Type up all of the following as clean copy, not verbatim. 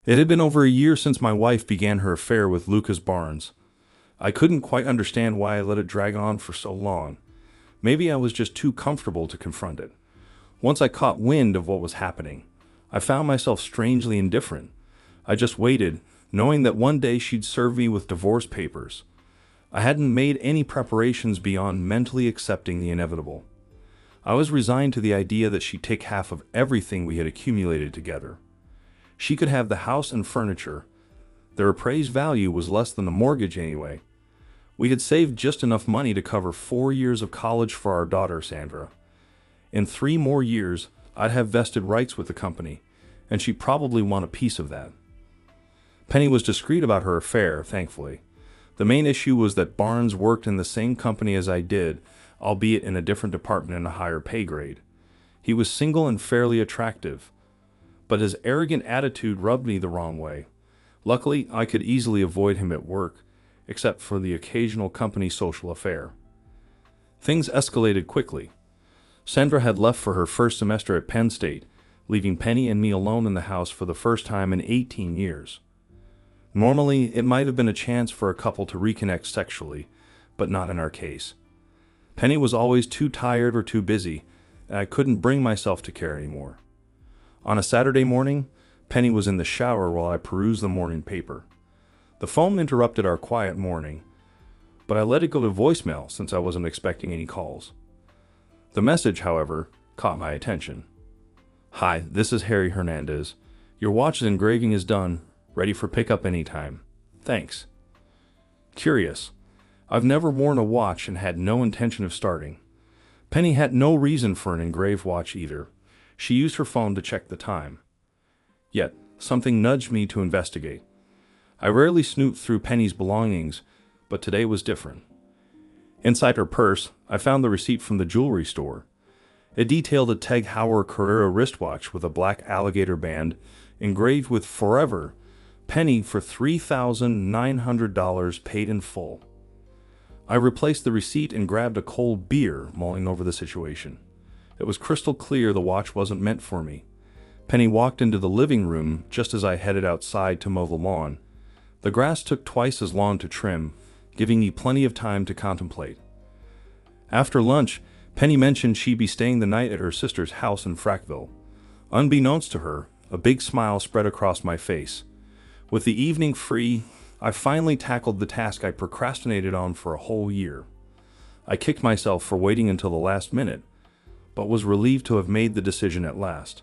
It had been over a year since my wife began her affair with Lucas Barnes. I couldn't quite understand why I let it drag on for so long. Maybe I was just too comfortable to confront it. Once I caught wind of what was happening, I found myself strangely indifferent. I just waited, knowing that one day she'd serve me with divorce papers. I hadn't made any preparations beyond mentally accepting the inevitable. I was resigned to the idea that she'd take half of everything we had accumulated together. She could have the house and furniture. Their appraised value was less than the mortgage anyway. We had saved just enough money to cover 4 years of college for our daughter, Sandra. In 3 more years, I'd have vested rights with the company, and she'd probably want a piece of that. Penny was discreet about her affair, thankfully. The main issue was that Barnes worked in the same company as I did, albeit in a different department and a higher pay grade. He was single and fairly attractive, but his arrogant attitude rubbed me the wrong way. Luckily, I could easily avoid him at work, except for the occasional company social affair. Things escalated quickly. Sandra had left for her first semester at Penn State, leaving Penny and me alone in the house for the first time in 18 years. Normally, it might have been a chance for a couple to reconnect sexually, but not in our case. Penny was always too tired or too busy, and I couldn't bring myself to care anymore. On a Saturday morning, Penny was in the shower while I perused the morning paper. The phone interrupted our quiet morning, but I let it go to voicemail since I wasn't expecting any calls. The message, however, caught my attention. "Hi, this is Harry Hernandez. Your watch's engraving is done, ready for pickup anytime. Thanks." Curious. I've never worn a watch and had no intention of starting. Penny had no reason for an engraved watch either. She used her phone to check the time. Yet, something nudged me to investigate. I rarely snoop through Penny's belongings, but today was different. Inside her purse, I found the receipt from the jewelry store. It detailed a Tag Heuer Carrera wristwatch with a black alligator band engraved with "Forever," Penny for $3,900 paid in full. I replaced the receipt and grabbed a cold beer, mulling over the situation. It was crystal clear the watch wasn't meant for me. Penny walked into the living room just as I headed outside to mow the lawn. The grass took twice as long to trim, giving me plenty of time to contemplate. After lunch, Penny mentioned she'd be staying the night at her sister's house in Frackville. Unbeknownst to her, a big smile spread across my face. With the evening free, I finally tackled the task I procrastinated on for a whole year. I kicked myself for waiting until the last minute, but was relieved to have made the decision at last.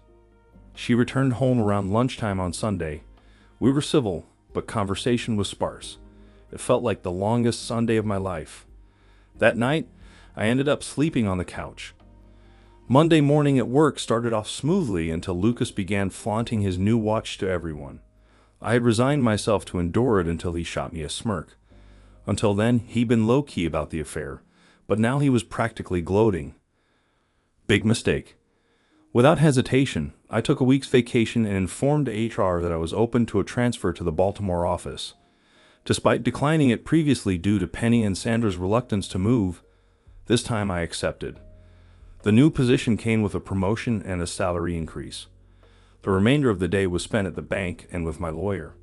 She returned home around lunchtime on Sunday. We were civil, but conversation was sparse. It felt like the longest Sunday of my life. That night, I ended up sleeping on the couch. Monday morning at work started off smoothly until Lucas began flaunting his new watch to everyone. I had resigned myself to endure it until he shot me a smirk. Until then, he'd been low-key about the affair, but now he was practically gloating. Big mistake. Without hesitation, I took a week's vacation and informed HR that I was open to a transfer to the Baltimore office. Despite declining it previously due to Penny and Sandra's reluctance to move, this time I accepted. The new position came with a promotion and a salary increase. The remainder of the day was spent at the bank and with my lawyer.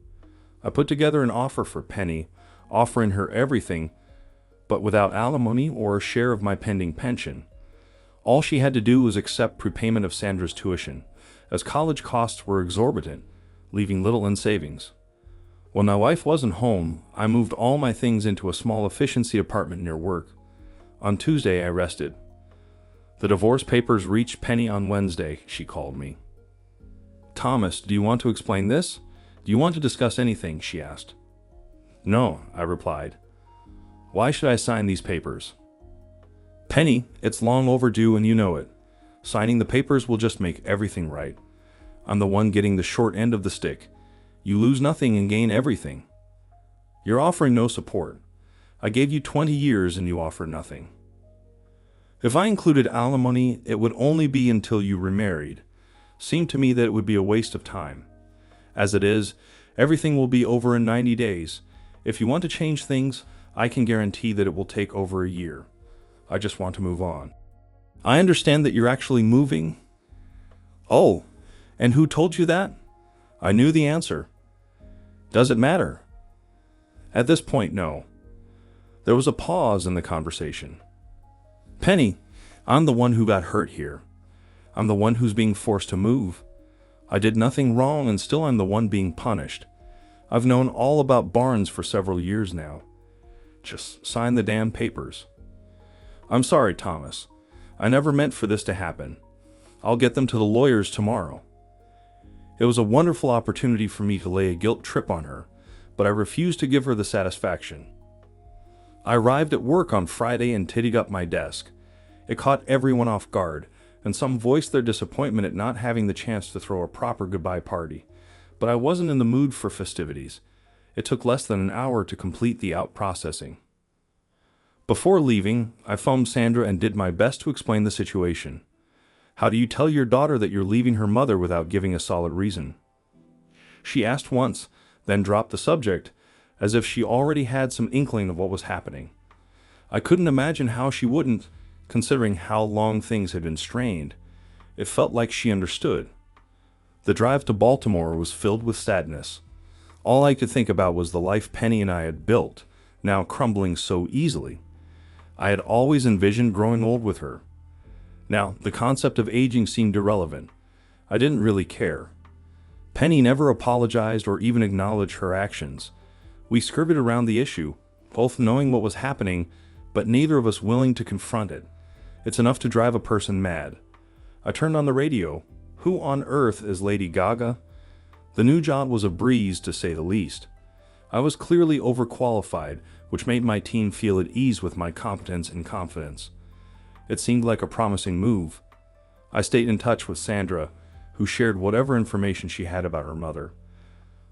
I put together an offer for Penny, offering her everything, but without alimony or a share of my pending pension. All she had to do was accept prepayment of Sandra's tuition, as college costs were exorbitant, leaving little in savings. When my wife wasn't home, I moved all my things into a small efficiency apartment near work. On Tuesday, I rested. The divorce papers reached Penny on Wednesday, she called me. "Thomas, do you want to explain this? Do you want to discuss anything?" she asked. "No," I replied. "Why should I sign these papers?" "Penny, it's long overdue and you know it. Signing the papers will just make everything right. I'm the one getting the short end of the stick. You lose nothing and gain everything. You're offering no support. I gave you 20 years and you offer nothing. If I included alimony, it would only be until you remarried. Seemed to me that it would be a waste of time. As it is, everything will be over in 90 days. If you want to change things, I can guarantee that it will take over a year. I just want to move on." "I understand that you're actually moving." "Oh, and who told you that?" I knew the answer. Does it matter? At this point, no. There was a pause in the conversation. Penny, I'm the one who got hurt here. I'm the one who's being forced to move. I did nothing wrong and still I'm the one being punished. I've known all about Barnes for several years now. Just sign the damn papers. I'm sorry, Thomas. I never meant for this to happen. I'll get them to the lawyers tomorrow. It was a wonderful opportunity for me to lay a guilt trip on her, but I refused to give her the satisfaction. I arrived at work on Friday and tidied up my desk. It caught everyone off guard, and some voiced their disappointment at not having the chance to throw a proper goodbye party. But I wasn't in the mood for festivities. It took less than an hour to complete the out-processing. Before leaving, I phoned Sandra and did my best to explain the situation. How do you tell your daughter that you're leaving her mother without giving a solid reason? She asked once, then dropped the subject, as if she already had some inkling of what was happening. I couldn't imagine how she wouldn't, considering how long things had been strained. It felt like she understood. The drive to Baltimore was filled with sadness. All I could think about was the life Penny and I had built, now crumbling so easily. I had always envisioned growing old with her. Now, the concept of aging seemed irrelevant. I didn't really care. Penny never apologized or even acknowledged her actions. We skirted around the issue, both knowing what was happening, but neither of us willing to confront it. It's enough to drive a person mad. I turned on the radio. Who on earth is Lady Gaga? The new job was a breeze, to say the least. I was clearly overqualified, which made my team feel at ease with my competence and confidence. It seemed like a promising move. I stayed in touch with Sandra, who shared whatever information she had about her mother.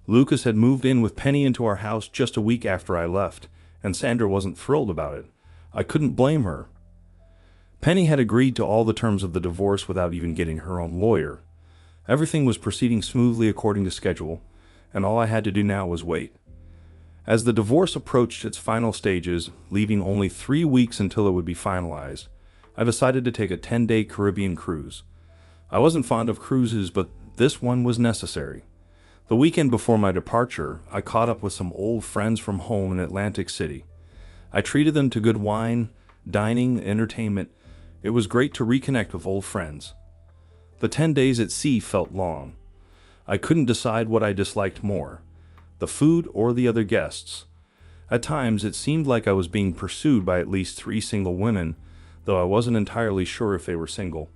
Lucas had moved in with Penny into our house just a week after I left, and Sandra wasn't thrilled about it. I couldn't blame her. Penny had agreed to all the terms of the divorce without even getting her own lawyer. Everything was proceeding smoothly according to schedule, and all I had to do now was wait. As the divorce approached its final stages, leaving only 3 weeks until it would be finalized, I decided to take a 10-day Caribbean cruise. I wasn't fond of cruises, but this one was necessary. The weekend before my departure, I caught up with some old friends from home in Atlantic City. I treated them to good wine, dining, entertainment. It was great to reconnect with old friends. The 10 days at sea felt long. I couldn't decide what I disliked more, the food or the other guests. At times, it seemed like I was being pursued by at least 3 single women, though I wasn't entirely sure if they were single.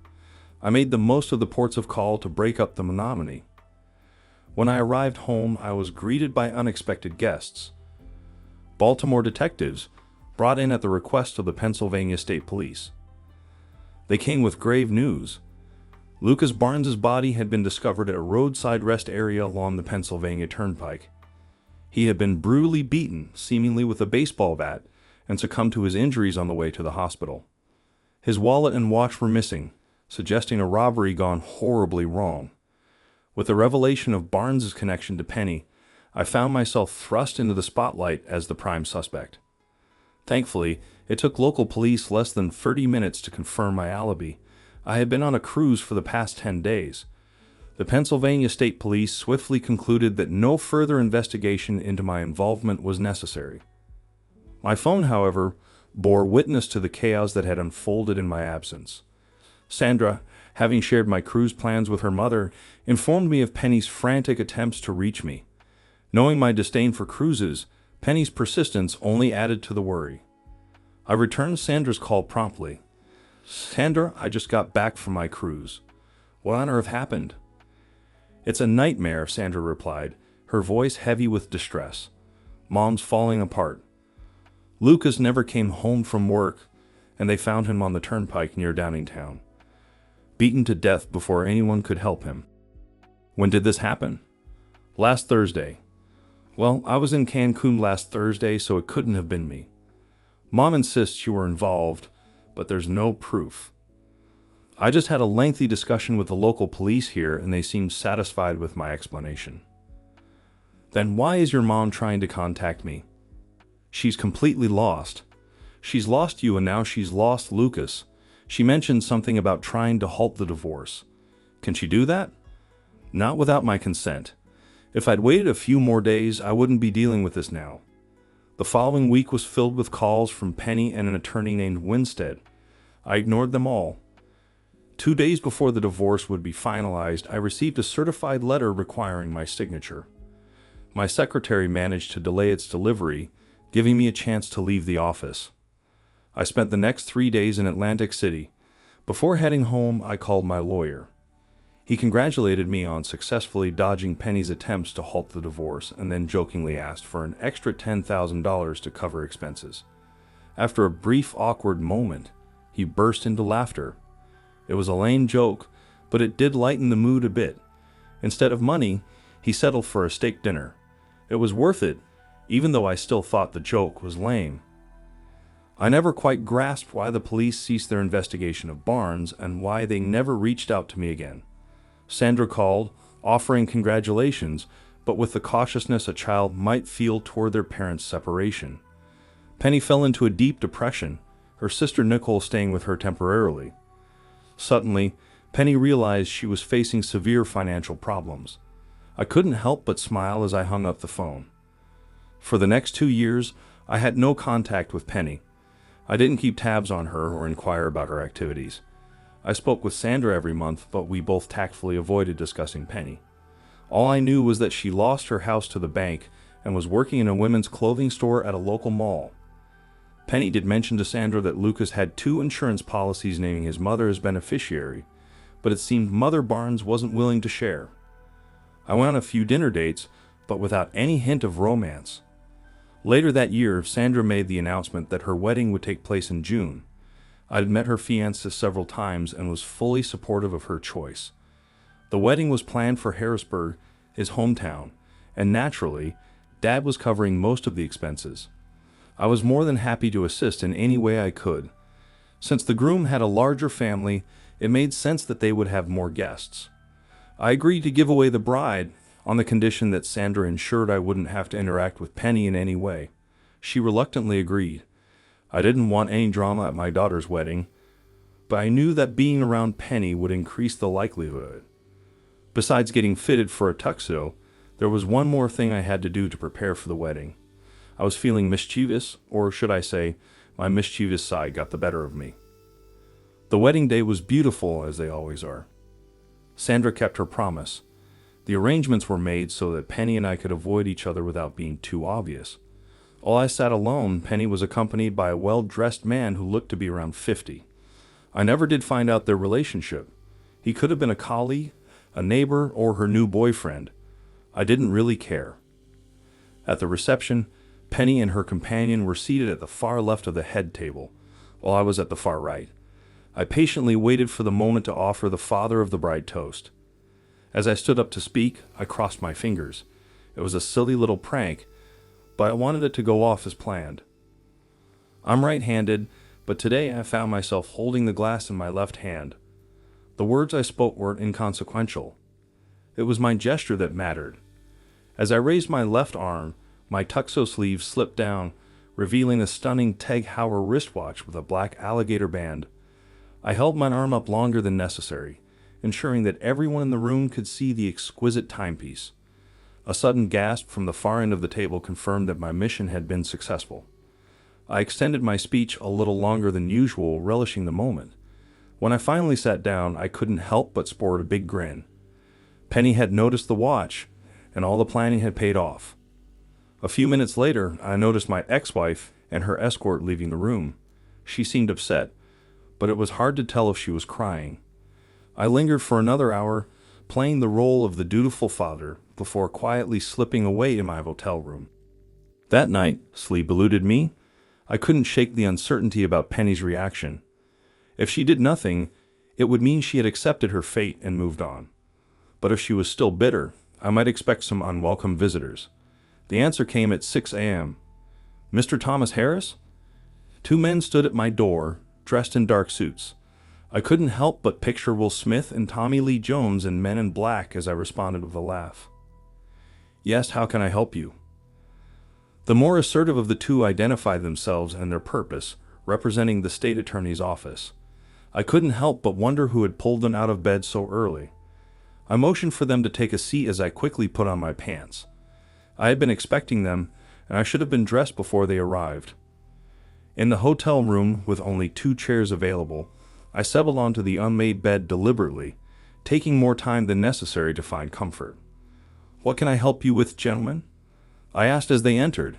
I made the most of the ports of call to break up the monotony. When I arrived home, I was greeted by unexpected guests. Baltimore detectives, brought in at the request of the Pennsylvania State Police. They came with grave news. Lucas Barnes's body had been discovered at a roadside rest area along the Pennsylvania Turnpike. He had been brutally beaten, seemingly with a baseball bat, and succumbed to his injuries on the way to the hospital. His wallet and watch were missing, suggesting a robbery gone horribly wrong. With the revelation of Barnes's connection to Penny, I found myself thrust into the spotlight as the prime suspect. Thankfully, it took local police less than 30 minutes to confirm my alibi. I had been on a cruise for the past 10 days. The Pennsylvania State Police swiftly concluded that no further investigation into my involvement was necessary. My phone, however, bore witness to the chaos that had unfolded in my absence. Sandra, having shared my cruise plans with her mother, informed me of Penny's frantic attempts to reach me. Knowing my disdain for cruises, Penny's persistence only added to the worry. I returned Sandra's call promptly. "Sandra, I just got back from my cruise. What on earth happened?" "It's a nightmare," Sandra replied, her voice heavy with distress. "Mom's falling apart. Lucas never came home from work, and they found him on the turnpike near Downingtown, beaten to death before anyone could help him." "When did this happen?" "Last Thursday." "Well, I was in Cancun last Thursday, so it couldn't have been me. Mom insists you were involved, but there's no proof. I just had a lengthy discussion with the local police here, and they seemed satisfied with my explanation." "Then why is your mom trying to contact me?" "She's completely lost. She's lost you, and now she's lost Lucas. She mentioned something about trying to halt the divorce. Can she do that?" "Not without my consent. If I'd waited a few more days, I wouldn't be dealing with this now. The following week was filled with calls from Penny and an attorney named Winstead. I ignored them all. 2 days before the divorce would be finalized, I received a certified letter requiring my signature. My secretary managed to delay its delivery, giving me a chance to leave the office. I spent the next 3 days in Atlantic City. Before heading home, I called my lawyer. He congratulated me on successfully dodging Penny's attempts to halt the divorce and then jokingly asked for an extra $10,000 to cover expenses. After a brief, awkward moment, he burst into laughter. It was a lame joke, but it did lighten the mood a bit. Instead of money, he settled for a steak dinner. It was worth it, even though I still thought the joke was lame. I never quite grasped why the police ceased their investigation of Barnes and why they never reached out to me again. Sandra called, offering congratulations, but with the cautiousness a child might feel toward their parents' separation. Penny fell into a deep depression, her sister Nicole staying with her temporarily. Suddenly, Penny realized she was facing severe financial problems. I couldn't help but smile as I hung up the phone. For the next 2 years, I had no contact with Penny. I didn't keep tabs on her or inquire about her activities. I spoke with Sandra every month, but we both tactfully avoided discussing Penny. All I knew was that she lost her house to the bank and was working in a women's clothing store at a local mall. Penny did mention to Sandra that Lucas had 2 insurance policies naming his mother as beneficiary, but it seemed Mother Barnes wasn't willing to share. I went on a few dinner dates, but without any hint of romance. Later that year, Sandra made the announcement that her wedding would take place in June. I'd met her fiancé several times and was fully supportive of her choice. The wedding was planned for Harrisburg, his hometown, and naturally, Dad was covering most of the expenses. I was more than happy to assist in any way I could. Since the groom had a larger family, it made sense that they would have more guests. I agreed to give away the bride on the condition that Sandra ensured I wouldn't have to interact with Penny in any way. She reluctantly agreed. I didn't want any drama at my daughter's wedding, but I knew that being around Penny would increase the likelihood. Besides getting fitted for a tuxedo, there was one more thing I had to do to prepare for the wedding. I was feeling mischievous, or should I say, my mischievous side got the better of me. The wedding day was beautiful, as they always are. Sandra kept her promise. The arrangements were made so that Penny and I could avoid each other without being too obvious. While I sat alone, Penny was accompanied by a well-dressed man who looked to be around 50. I never did find out their relationship. He could have been a colleague, a neighbor, or her new boyfriend. I didn't really care. At the reception, Penny and her companion were seated at the far left of the head table, while I was at the far right. I patiently waited for the moment to offer the father of the bride toast. As I stood up to speak, I crossed my fingers. It was a silly little prank, but I wanted it to go off as planned. I'm right-handed, but today I found myself holding the glass in my left hand. The words I spoke were inconsequential. It was my gesture that mattered. As I raised my left arm, my tuxedo sleeve slipped down, revealing a stunning Tag Heuer wristwatch with a black alligator band. I held my arm up longer than necessary, ensuring that everyone in the room could see the exquisite timepiece. A sudden gasp from the far end of the table confirmed that my mission had been successful. I extended my speech a little longer than usual, relishing the moment. When I finally sat down, I couldn't help but sport a big grin. Penny had noticed the watch, and all the planning had paid off. A few minutes later, I noticed my ex-wife and her escort leaving the room. She seemed upset, but it was hard to tell if she was crying. I lingered for another hour, playing the role of the dutiful father, before quietly slipping away to my hotel room. That night, sleep eluded me. I couldn't shake the uncertainty about Penny's reaction. If she did nothing, it would mean she had accepted her fate and moved on. But if she was still bitter, I might expect some unwelcome visitors. The answer came at 6 a.m. "Mr. Thomas Harris?" 2 men stood at my door, dressed in dark suits. I couldn't help but picture Will Smith and Tommy Lee Jones in Men in Black as I responded with a laugh. "Yes, how can I help you?" The more assertive of the two identified themselves and their purpose, representing the state attorney's office. I couldn't help but wonder who had pulled them out of bed so early. I motioned for them to take a seat as I quickly put on my pants. I had been expecting them, and I should have been dressed before they arrived. In the hotel room, with only 2 chairs available, I settled onto the unmade bed deliberately, taking more time than necessary to find comfort. "What can I help you with, gentlemen?" I asked as they entered.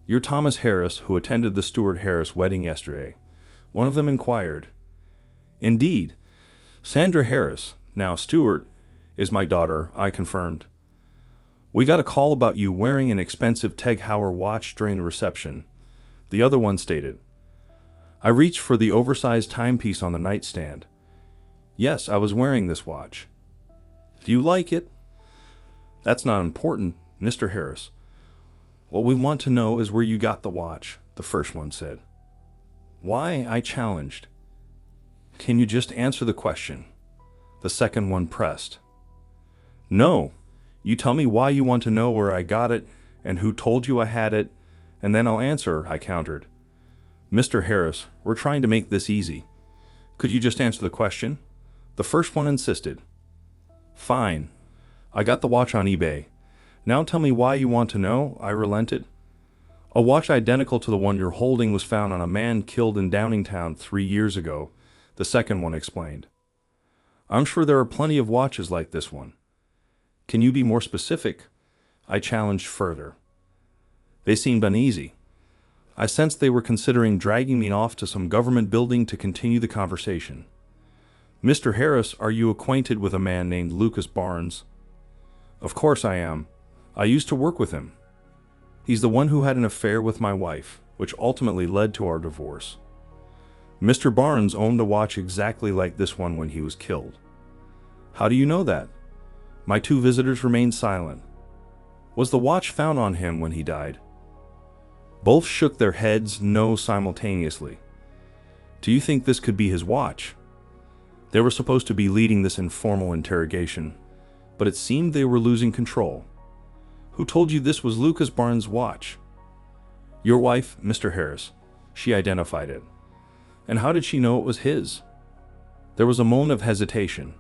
"You're Thomas Harris, who attended the Stuart Harris wedding yesterday?" one of them inquired. "Indeed. Sandra Harris, now Stuart, is my daughter," I confirmed. "We got a call about you wearing an expensive Tag Heuer watch during the reception," the other one stated. I reached for the oversized timepiece on the nightstand. "Yes, I was wearing this watch." "Do you like it?" "That's not important, Mr. Harris. What we want to know is where you got the watch," the first one said. "Why?" I challenged. "Can you just answer the question?" the second one pressed. "No. You tell me why you want to know where I got it and who told you I had it, and then I'll answer," I countered. "Mr. Harris, we're trying to make this easy. Could you just answer the question?" the first one insisted. "Fine. I got the watch on eBay. Now tell me why you want to know," I relented. "A watch identical to the one you're holding was found on a man killed in Downingtown 3 years ago," the second one explained. "I'm sure there are plenty of watches like this one. Can you be more specific?" I challenged further. They seemed uneasy. I sensed they were considering dragging me off to some government building to continue the conversation. "Mr. Harris, are you acquainted with a man named Lucas Barnes?" "Of course I am. I used to work with him. He's the one who had an affair with my wife, which ultimately led to our divorce. Mr. Barnes owned a watch exactly like this one when he was killed." "How do you know that?" My 2 visitors remained silent. "Was the watch found on him when he died?" Both shook their heads no simultaneously. "Do you think this could be his watch?" They were supposed to be leading this informal interrogation, but it seemed they were losing control. "Who told you this was Lucas Barnes' watch?" "Your wife, Mr. Harris. She identified it." "And how did she know it was his?" There was a moment of hesitation.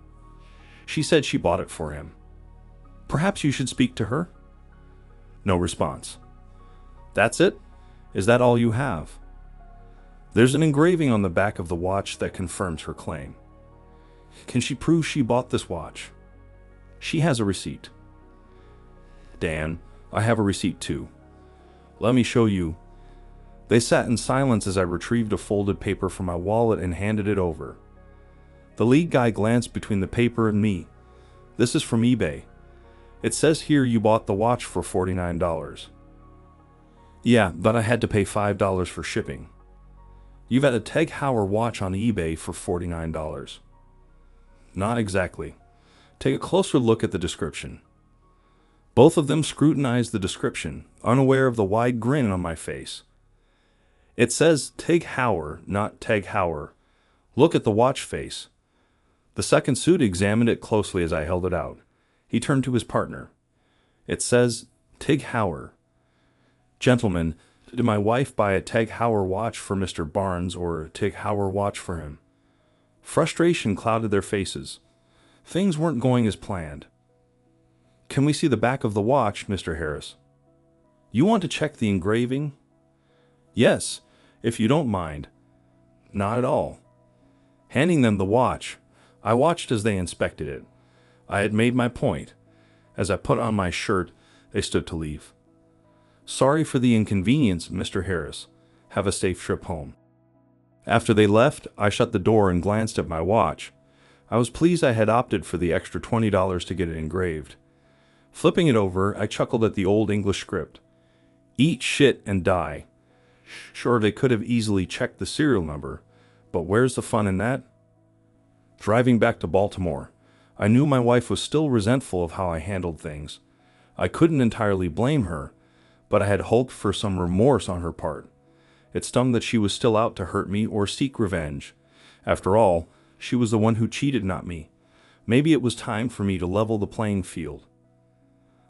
"She said she bought it for him." "Perhaps you should speak to her?" No response. "That's it? Is that all you have?" "There's an engraving on the back of the watch that confirms her claim." "Can she prove she bought this watch?" "She has a receipt." "Dan, I have a receipt too. Let me show you." They sat in silence as I retrieved a folded paper from my wallet and handed it over. The lead guy glanced between the paper and me. "This is from eBay. It says here you bought the watch for $49. "Yeah, but I had to pay $5 for shipping." "You've had a Tag Heuer watch on eBay for $49. "Not exactly. Take a closer look at the description." Both of them scrutinized the description, unaware of the wide grin on my face. "It says Tag Heuer, not Tag Heuer. Look at the watch face." The second suit examined it closely as I held it out. He turned to his partner. "It says Tag Heuer. Gentlemen, did my wife buy a Tag Heuer watch for Mr. Barnes or a Tag Heuer watch for him?" Frustration clouded their faces. Things weren't going as planned. "Can we see the back of the watch, Mr. Harris?" "You want to check the engraving?" "Yes, if you don't mind." "Not at all." Handing them the watch, I watched as they inspected it. I had made my point. As I put on my shirt, they stood to leave. "Sorry for the inconvenience, Mr. Harris. Have a safe trip home." After they left, I shut the door and glanced at my watch. I was pleased I had opted for the extra $20 to get it engraved. Flipping it over, I chuckled at the old English script. "Eat shit and die." Sure, they could have easily checked the serial number, but where's the fun in that? Driving back to Baltimore, I knew my wife was still resentful of how I handled things. I couldn't entirely blame her, but I had hoped for some remorse on her part. It stung that she was still out to hurt me or seek revenge. After all, she was the one who cheated, not me. Maybe it was time for me to level the playing field.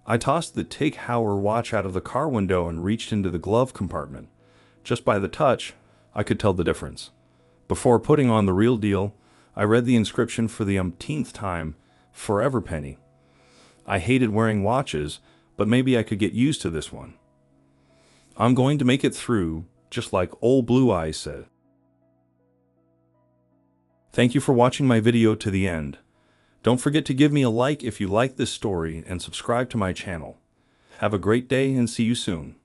I tossed the Tag Heuer watch out of the car window and reached into the glove compartment. Just by the touch, I could tell the difference. Before putting on the real deal, I read the inscription for the umpteenth time, Forever, Penny. I hated wearing watches, but maybe I could get used to this one. I'm going to make it through, just like old Blue Eyes said. Thank you for watching my video to the end. Don't forget to give me a like if you like this story and subscribe to my channel. Have a great day and see you soon.